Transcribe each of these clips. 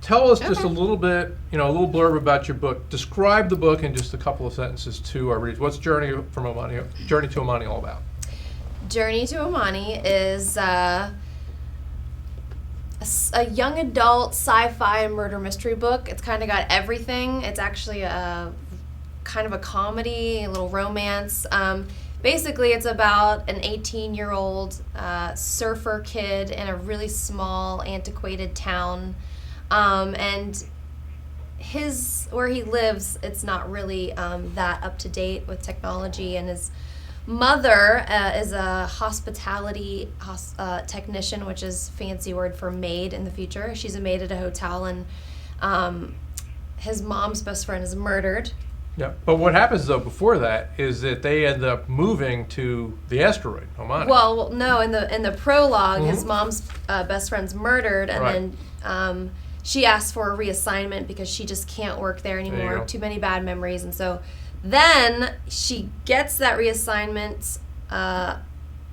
tell us just a little bit, a little blurb about your book. Describe the book in just a couple of sentences to our readers. What's Journey to Ohmani all about? Journey to Ohmani is a young adult sci-fi murder mystery book. It's kind of got everything. It's actually a kind of a comedy, a little romance. Basically, it's about an 18-year-old surfer kid in a really small, antiquated town. And where he lives, it's not really that up to date with technology. And his mother is a hospitality technician, which is fancy word for maid in the future. She's a maid at a hotel, and his mom's best friend is murdered. Yeah, but what happens though before that is that they end up moving to the asteroid, Ohmani. Well, no, in the prologue, his mom's best friend's murdered, and then she asks for a reassignment because she just can't work there anymore. Too many bad memories, and so then she gets that reassignment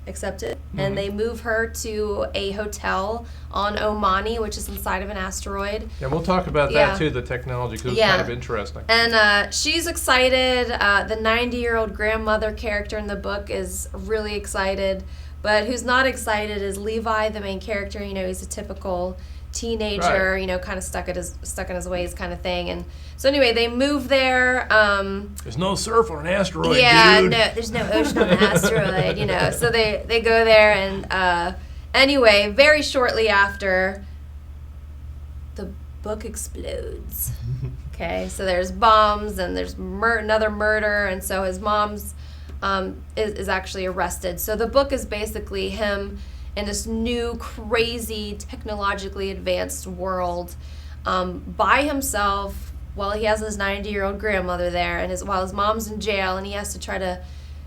accepted, and they move her to a hotel on Ohmani, which is inside of an asteroid. Yeah, we'll talk about that too, the technology, because it's kind of interesting. And she's excited. The 90-year-old grandmother character in the book is really excited, but who's not excited is Levi, the main character. He's a typical teenager, kind of stuck in his ways kind of thing. And so anyway, they move there. There's no surf on an asteroid, dude. No, there's no ocean on the asteroid, So they go there, and anyway, very shortly after, the book explodes. Okay, so there's bombs, and there's another murder, and so his mom's is actually arrested. So the book is basically him in this new, crazy, technologically advanced world by himself while he has his 90-year-old grandmother there, and while his mom's in jail, and he has to try to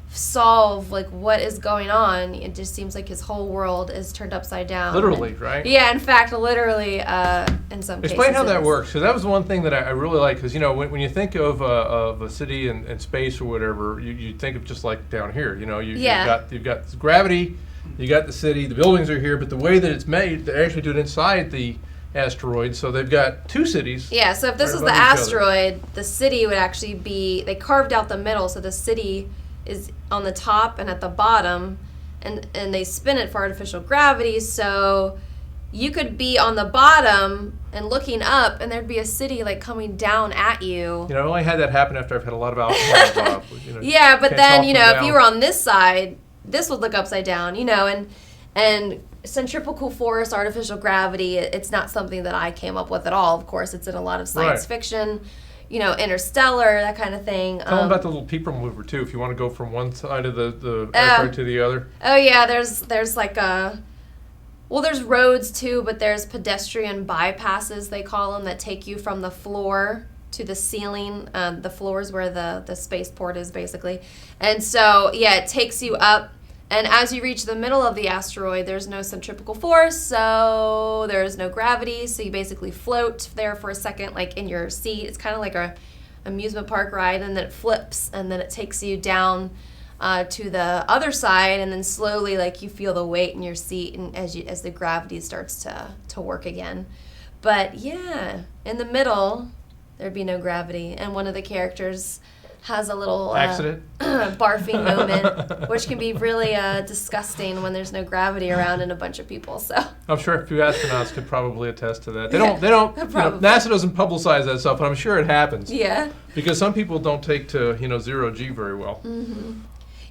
solve what is going on. It just seems like his whole world is turned upside down. Literally, right? Yeah, in fact, literally in some cases. Explain how that works, because that was one thing that I really like, because when you think of a city in space or whatever, you think of just like down here. You've got gravity. You got the city, the buildings are here, but the way that it's made, they actually do it inside the asteroid, so they've got two cities. Yeah, so if this was the asteroid, the city would actually be, they carved out the middle, so the city is on the top and at the bottom, and they spin it for artificial gravity, so you could be on the bottom and looking up, and there'd be a city coming down at you. I only had that happen after I've had a lot of alcohol. Yeah, but then, if you were on this side, this would look upside down, and centripetal force, artificial gravity, it's not something that I came up with at all. Of course, it's in a lot of science fiction, Interstellar, that kind of thing. Tell them about the little people mover, too, if you want to go from one side of the asteroid to the other. Oh, yeah, there's there's roads, too, but there's pedestrian bypasses, they call them, that take you from the floor to the ceiling. The floor is where the spaceport is, basically. And so, it takes you up. And as you reach the middle of the asteroid, there's no centripetal force, so there's no gravity. So you basically float there for a second, in your seat. It's kind of like a amusement park ride, and then it flips, and then it takes you down to the other side, and then slowly, you feel the weight in your seat, and as the gravity starts to work again. But yeah, in the middle, there'd be no gravity, and one of the characters has a little accident barfing moment, which can be really disgusting when there's no gravity around and a bunch of people. So I'm sure a few astronauts could probably attest to that. They don't. NASA doesn't publicize that stuff, but I'm sure it happens. Yeah. Because some people don't take to zero G very well. Mm-hmm.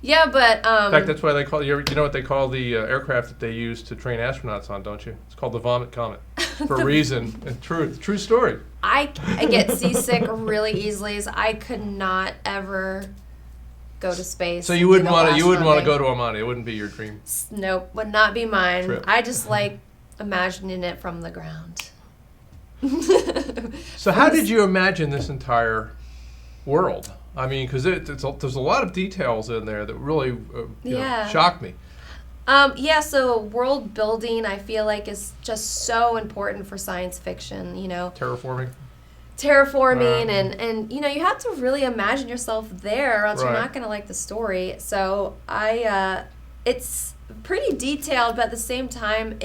Yeah, but in fact, that's why they call you know what they call the aircraft that they use to train astronauts on, don't you? It's called the Vomit Comet for a reason. And true story. I get seasick really easily. So I could not ever go to space. So you wouldn't want to go to Ohmani. It wouldn't be your dream. Nope, would not be mine. Trip. I just like imagining it from the ground. So how did you imagine this entire world? I mean, because there's a lot of details in there that really shocked me. So world building, I feel like, is just so important for science fiction, Terraforming, and you have to really imagine yourself there, or else you're not going to like the story. So it's pretty detailed, but at the same time,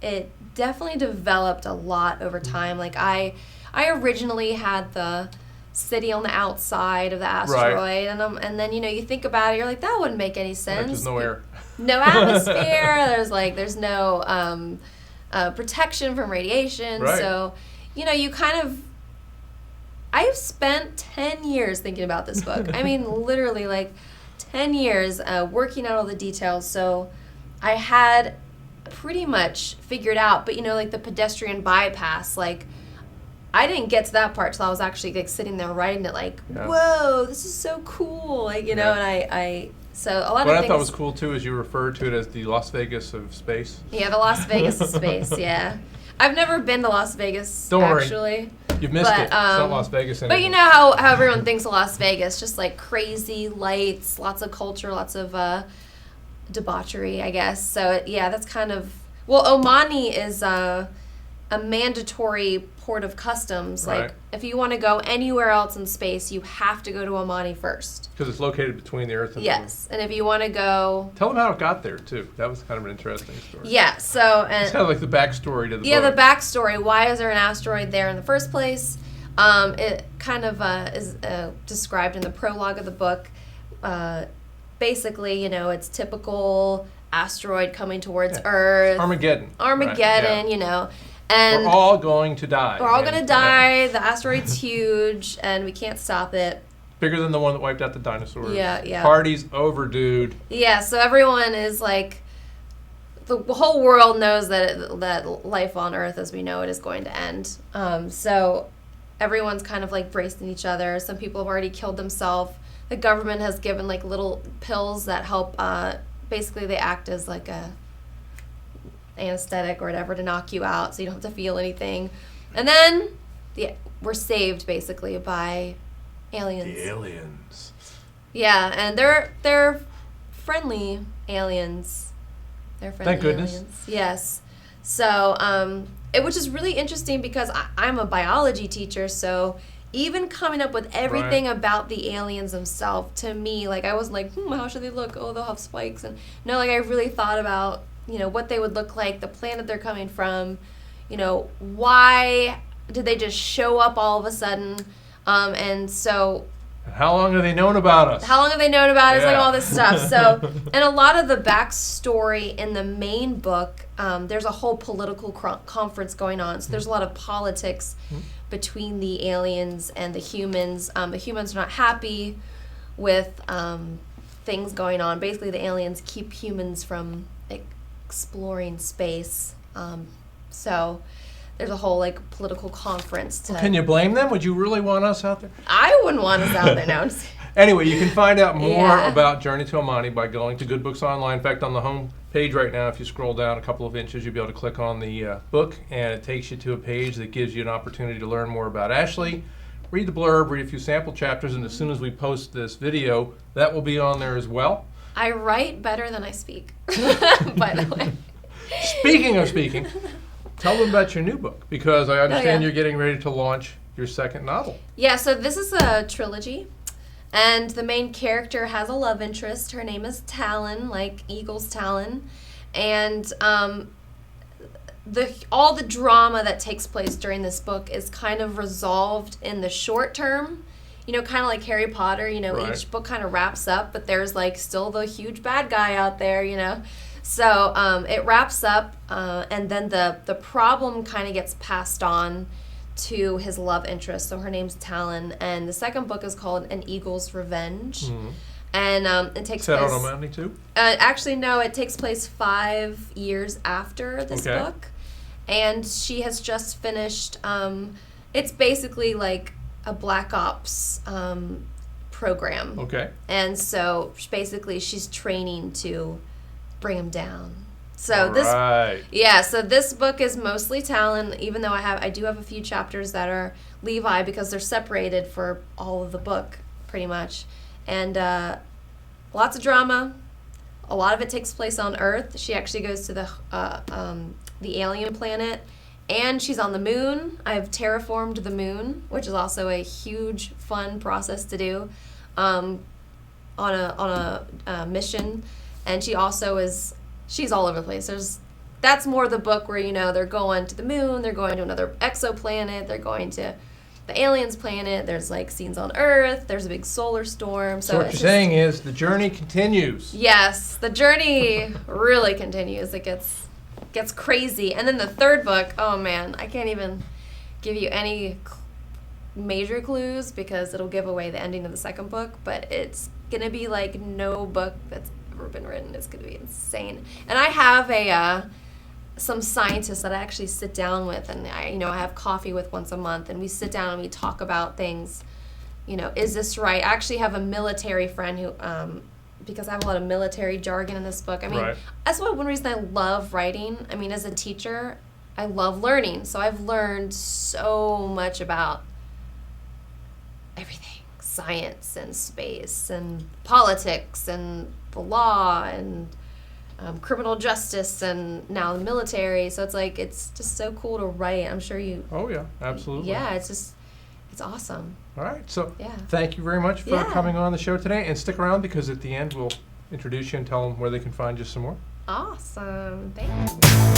it definitely developed a lot over time. Like I originally had the city on the outside of the asteroid, right. And then you think about it, you're like, that wouldn't make any sense. There's no air, no atmosphere. there's no protection from radiation. Right. So you kind of. I've spent 10 years thinking about this book. I mean, literally, like 10 years working out all the details. So I had pretty much figured out, but like the pedestrian bypass, like I didn't get to that part till I was actually like sitting there writing it, like, whoa, this is so cool, like and I so a lot of things. What I thought was cool too is you referred to it as the Las Vegas of space. Yeah, the Las Vegas of space. Yeah, I've never been to Las Vegas. Don't actually. Worry. You've missed it. It's not Las Vegas anymore. But you know how everyone thinks of Las Vegas, just like crazy lights, lots of culture, lots of debauchery, I guess. So that's kind of Ohmani is a mandatory port of customs. Right. Like if you want to go anywhere else in space, you have to go to Ohmani first. Because it's located between the Earth and the Moon. Yes, and if you want to go, tell them how it got there too. That was kind of an interesting story. Yeah, so it's kind of like the backstory to the book. Yeah, the backstory. Why is there an asteroid there in the first place? It kind of is described in the prologue of the book. Basically, it's typical asteroid coming towards Earth. Armageddon. Right? Yeah. And we're all going to die. We're all going to die. Yeah. The asteroid's huge, and we can't stop it. Bigger than the one that wiped out the dinosaurs. Yeah. Party's over, dude. Yeah, so everyone is like, the whole world knows that life on Earth as we know it is going to end. So everyone's kind of like bracing each other. Some people have already killed themselves. The government has given like little pills that help. Basically, they act as like a anesthetic or whatever to knock you out, so you don't have to feel anything. And then we're saved basically by aliens. The aliens. Yeah, and they're friendly aliens. They're friendly. Thank goodness. Aliens. Yes. So which is really interesting because I'm a biology teacher, so even coming up with everything about the aliens themselves, to me, like I was like, how should they look? Oh, they'll have spikes. And no, like I really thought about, what they would look like, the planet they're coming from, why did they just show up all of a sudden? And so... How long have they known about us? How long have they known about us? Like all this stuff. So, and a lot of the backstory in the main book, there's a whole political conference going on. So there's a lot of politics between the aliens and the humans. The humans are not happy with things going on. Basically, the aliens keep humans from exploring space. So there's a whole political conference. Can you blame them? Would you really want us out there? I wouldn't want us out there now. Anyway, you can find out more about Journey to Ohmani by going to Good Books Online. In fact, on the home page right now, if you scroll down a couple of inches, you'll be able to click on the book, and it takes you to a page that gives you an opportunity to learn more about Ashley. Read the blurb, read a few sample chapters, and as soon as we post this video, that will be on there as well. I write better than I speak, by the way. Speaking of speaking, tell them about your new book, because I understand you're getting ready to launch your second novel. Yeah, so this is a trilogy, and the main character has a love interest. Her name is Talon, like Eagle's Talon, and all the drama that takes place during this book is kind of resolved in the short term. Kind of like Harry Potter, each book kind of wraps up, but there's still the huge bad guy out there, So it wraps up, and then the problem kind of gets passed on to his love interest. So her name's Talon, and the second book is called An Eagle's Revenge. Mm-hmm. And it takes place... Is that on Ohmani too? Actually, no, it takes place 5 years after this book. And she has just finished, it's basically like a Black Ops program. Okay. And so basically she's training to bring him down. So so this book is mostly Talon, even though I do have a few chapters that are Levi because they're separated for all of the book pretty much. And lots of drama. A lot of it takes place on Earth. She actually goes to the alien planet, and she's on the moon. I've terraformed the moon, which is also a huge fun process to do on a mission. And she also she's all over the place. There's that's more the book where, you know, they're going to the moon, they're going to another exoplanet, they're going to the aliens planet, there's like scenes on Earth, there's a big solar storm. So what you're saying is the journey continues. Yes, the journey really continues. It gets crazy. And then the third book, oh man, I can't even give you any major clues because it'll give away the ending of the second book, but it's gonna be like no book that's ever been written. It's gonna be insane. And I have some scientists that I actually sit down with, and I have coffee with once a month, and we sit down and we talk about things. You know, is this right? I actually have a military friend who, because I have a lot of military jargon in this book. I mean, Right. that's one reason I love writing. I mean, as a teacher, I love learning. So I've learned so much about everything, science and space and politics and the law and criminal justice and now the military. So it's just so cool to write. I'm sure you. Oh yeah, absolutely. Yeah, it's awesome. All right, so Yeah. thank you very much for Yeah. coming on the show today, and stick around because at the end we'll introduce you and tell them where they can find you some more. Awesome. Thank you.